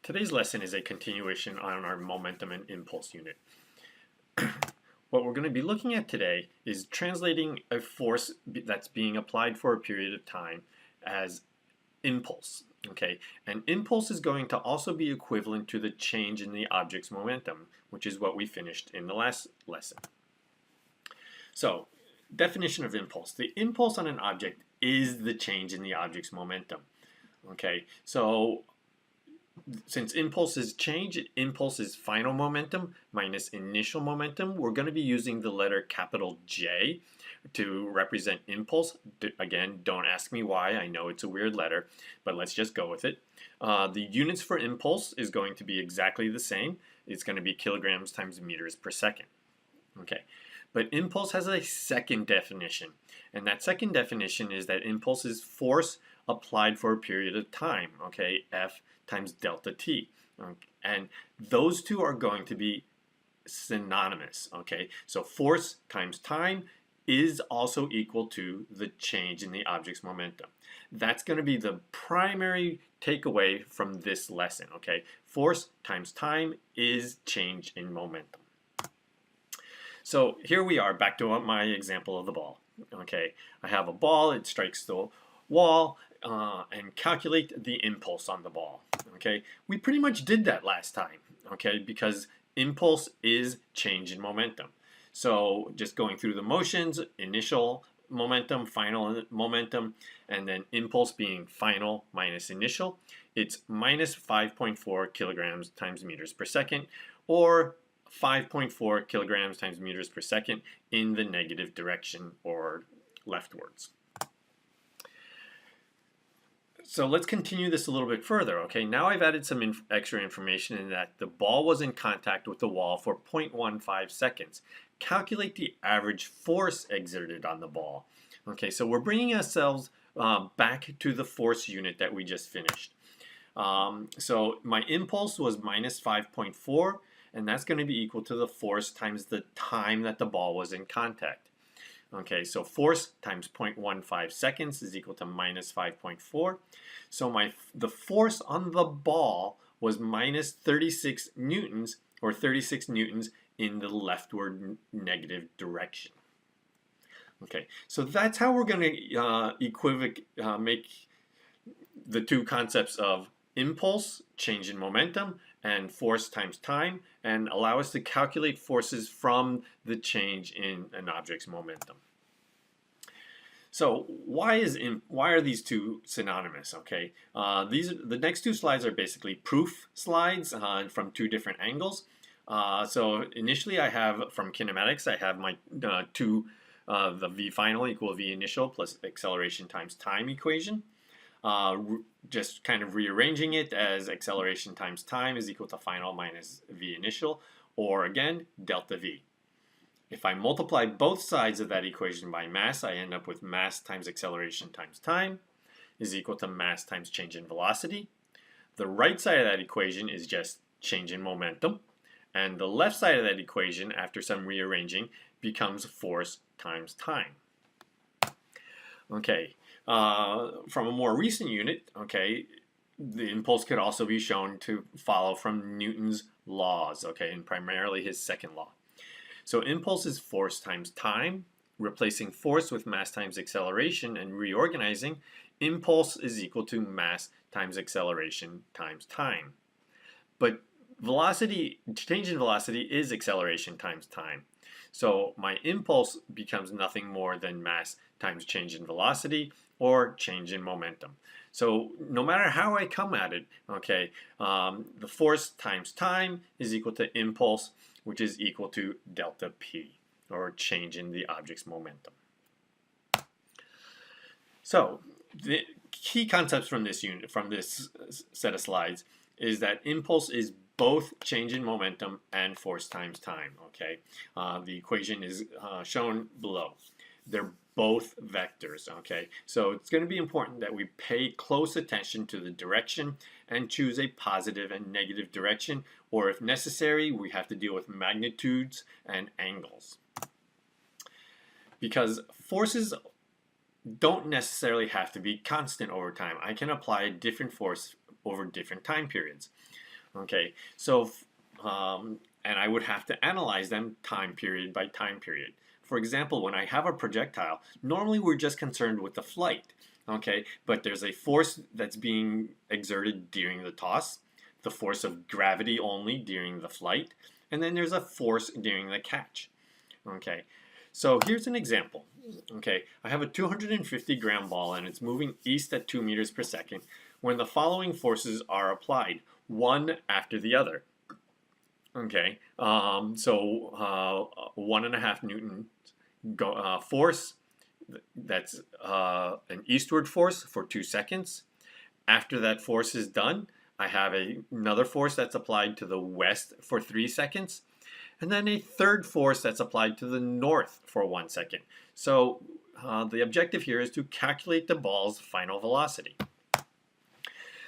Today's lesson is a continuation on our momentum and impulse unit. What we're going to be looking at today is translating a force that's being applied for a period of time as impulse. Okay, and impulse is going to also be equivalent to the change in the object's momentum, which is what we finished in the last lesson. So, definition of impulse. The impulse on an object is the change in the object's momentum. Okay, so since impulse is change, impulse is final momentum minus initial momentum. We're going to be using the letter capital J to represent impulse. Again, don't ask me why. I know it's a weird letter, but let's just go with it. The units for impulse is going to be exactly the same. It's going to be kilograms times meters per second. Okay, but impulse has a second definition, and that second definition is that impulse is force applied for a period of time, okay, F times delta T. And those two are going to be synonymous, okay? So force times time is also equal to the change in the object's momentum. That's going to be the primary takeaway from this lesson, okay? Force times time is change in momentum. So here we are back to my example of the ball. Okay, I have a ball, it strikes the wall, and calculate the impulse on the ball. Okay, we pretty much did that last time, okay, because impulse is change in momentum. So just going through the motions, initial momentum, final momentum, and then impulse being final minus initial, it's minus 5.4 kilograms times meters per second, or 5.4 kilograms times meters per second in the negative direction or leftwards. So let's continue this a little bit further. Okay, now I've added some extra information in that the ball was in contact with the wall for 0.15 seconds. Calculate the average force exerted on the ball. Okay, so we're bringing ourselves back to the force unit that we just finished. So my impulse was minus 5.4, and that's going to be equal to the force times the time that the ball was in contact. Okay, so force times 0.15 seconds is equal to minus 5.4. So the force on the ball was minus 36 newtons, or 36 newtons in the leftward negative direction. Okay, so that's how we're going to make the two concepts of impulse, change in momentum, and force times time, and allow us to calculate forces from the change in an object's momentum. So why are these two synonymous? Okay, the next two slides are basically proof slides from two different angles. So initially, I have from kinematics, I have my the v final equal v initial plus acceleration times time equation. Just kind of rearranging it as acceleration times time is equal to final minus v initial, or again, delta v. If I multiply both sides of that equation by mass, I end up with mass times acceleration times time is equal to mass times change in velocity. The right side of that equation is just change in momentum, and the left side of that equation, after some rearranging, becomes force times time. Okay, from a more recent unit, okay, the impulse could also be shown to follow from Newton's laws, okay, and primarily his second law. So impulse is force times time, replacing force with mass times acceleration and reorganizing. Impulse is equal to mass times acceleration times time. But change in velocity is acceleration times time. So my impulse becomes nothing more than mass times change in velocity or change in momentum. So no matter how I come at it, okay, the force times time is equal to impulse, which is equal to delta p, or change in the object's momentum. So the key concepts from this unit, from this set of slides, is that impulse is both change in momentum and force times time. Okay, the equation is shown below. They're both vectors. Okay, so it's going to be important that we pay close attention to the direction and choose a positive and negative direction, or if necessary, we have to deal with magnitudes and angles. Because forces don't necessarily have to be constant over time. I can apply a different force over different time periods. Okay, so and I would have to analyze them time period by time period. For example, when I have a projectile, normally we're just concerned with the flight, okay? But there's a force that's being exerted during the toss, the force of gravity only during the flight, and then there's a force during the catch, okay? So here's an example. Okay, I have a 250-gram ball and it's moving east at 2 meters per second when the following forces are applied, one after the other. Okay, so 1.5 Newton force, that's an eastward force for 2 seconds. After that force is done, I have another force that's applied to the west for 3 seconds, and then a third force that's applied to the north for 1 second. So the objective here is to calculate the ball's final velocity.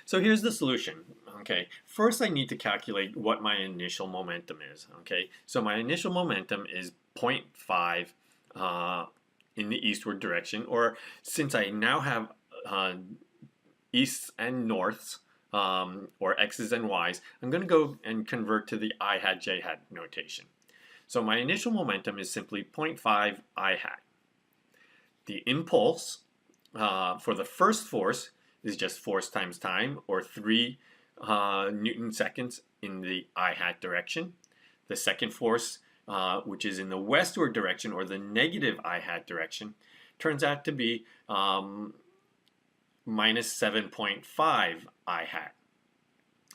So here's the solution. Okay, first I need to calculate what my initial momentum is. Okay, so my initial momentum is 0.5 in the eastward direction, or since I now have easts and norths, or x's and y's, I'm going to go and convert to the I hat j hat notation. So my initial momentum is simply 0.5 I hat. The impulse for the first force is just force times time, or 3 Newton seconds in the I hat direction. The second force, which is in the westward direction, or the negative I hat direction, turns out to be minus 7.5 I hat.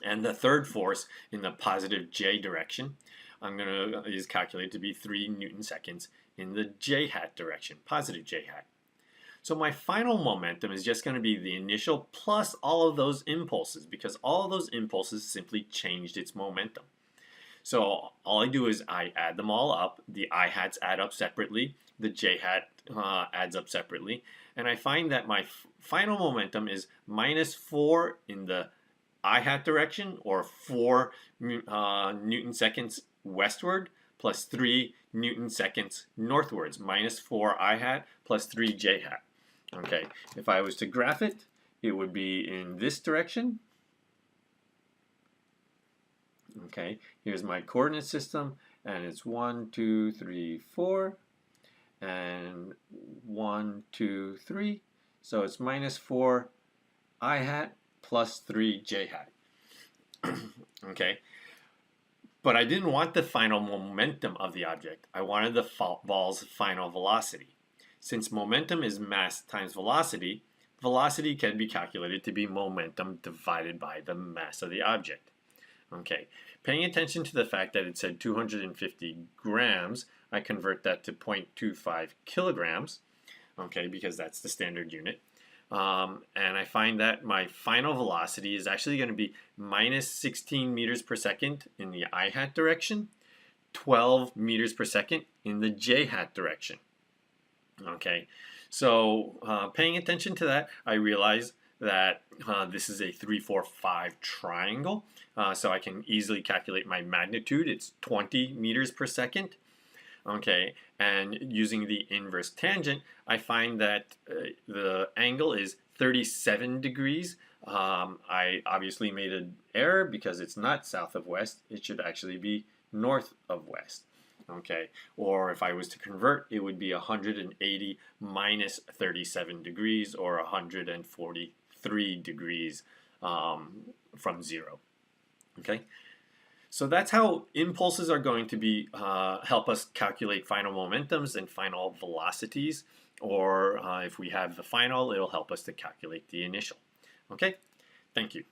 And the third force in the positive j direction is calculated to be 3 Newton seconds in the j hat direction, positive j hat. So my final momentum is just going to be the initial plus all of those impulses, because all of those impulses simply changed its momentum. So all I do is I add them all up. The I hats add up separately. The j hat adds up separately. And I find that my final momentum is minus 4 in the I hat direction, or 4 Newton seconds westward, plus 3 Newton seconds northwards, minus 4 I hat plus 3 j hat. Okay, if I was to graph it, it would be in this direction. Okay, here's my coordinate system, and it's 1, 2, 3, 4, and 1, 2, 3. So it's minus 4 I hat plus 3 j hat. Okay, but I didn't want the final momentum of the object. I wanted the ball's final velocity. Since momentum is mass times velocity, velocity can be calculated to be momentum divided by the mass of the object. Okay, paying attention to the fact that it said 250 grams, I convert that to 0.25 kilograms, okay, because that's the standard unit. And I find that my final velocity is actually going to be minus 16 meters per second in the I hat direction, 12 meters per second in the j hat direction. Okay, so paying attention to that, I realize that this is a 3, 4, 5 triangle, so I can easily calculate my magnitude. It's 20 meters per second. Okay, and using the inverse tangent, I find that the angle is 37 degrees. I obviously made an error because it's not south of west. It should actually be north of west. Okay, or if I was to convert, it would be 180 minus 37 degrees, or 143 degrees from 0. Okay, so that's how impulses are going to be help us calculate final momentums and final velocities, or if we have the final, it'll help us to calculate the initial. Okay, thank you.